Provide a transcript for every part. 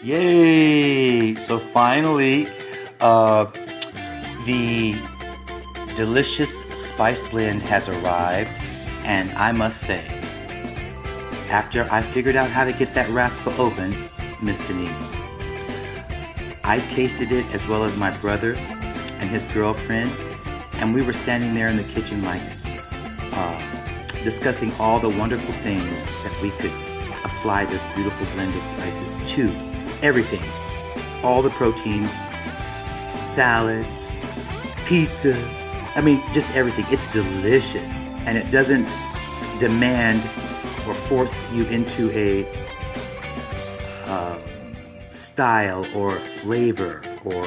Yay! So finally, the delicious spice blend has arrived, and I must say, after I figured out how to get that rascal open, Miss Denyce, I tasted it as well as my brother and his girlfriend, and we were standing there in the kitchen like discussing all the wonderful things that we could apply this beautiful blend of spices to. Everything. All the proteins, salads, pizza, I mean, just everything. It's delicious, and it doesn't demand or force you into a style or flavor, or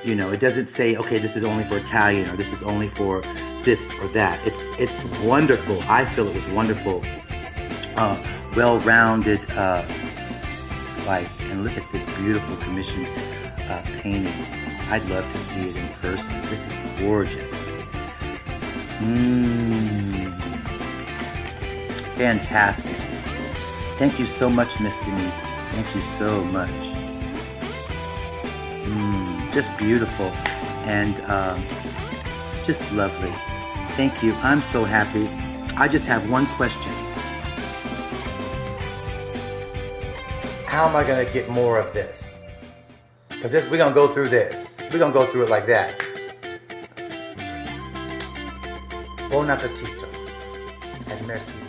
it doesn't say, okay, this is only for Italian or this is only for this or that. It's wonderful. I feel it was wonderful, well-rounded spice. And look at this beautiful commissioned painting. I'd love to see it in person. This is gorgeous. Fantastic. Thank you so much, Miss Denyce. Thank you so much. Just beautiful and just lovely. Thank you. I'm so happy. I just have one question. How am I going to get more of this? Because we're going to go through this. We're going to go through it like that. Buon appetito. And merci.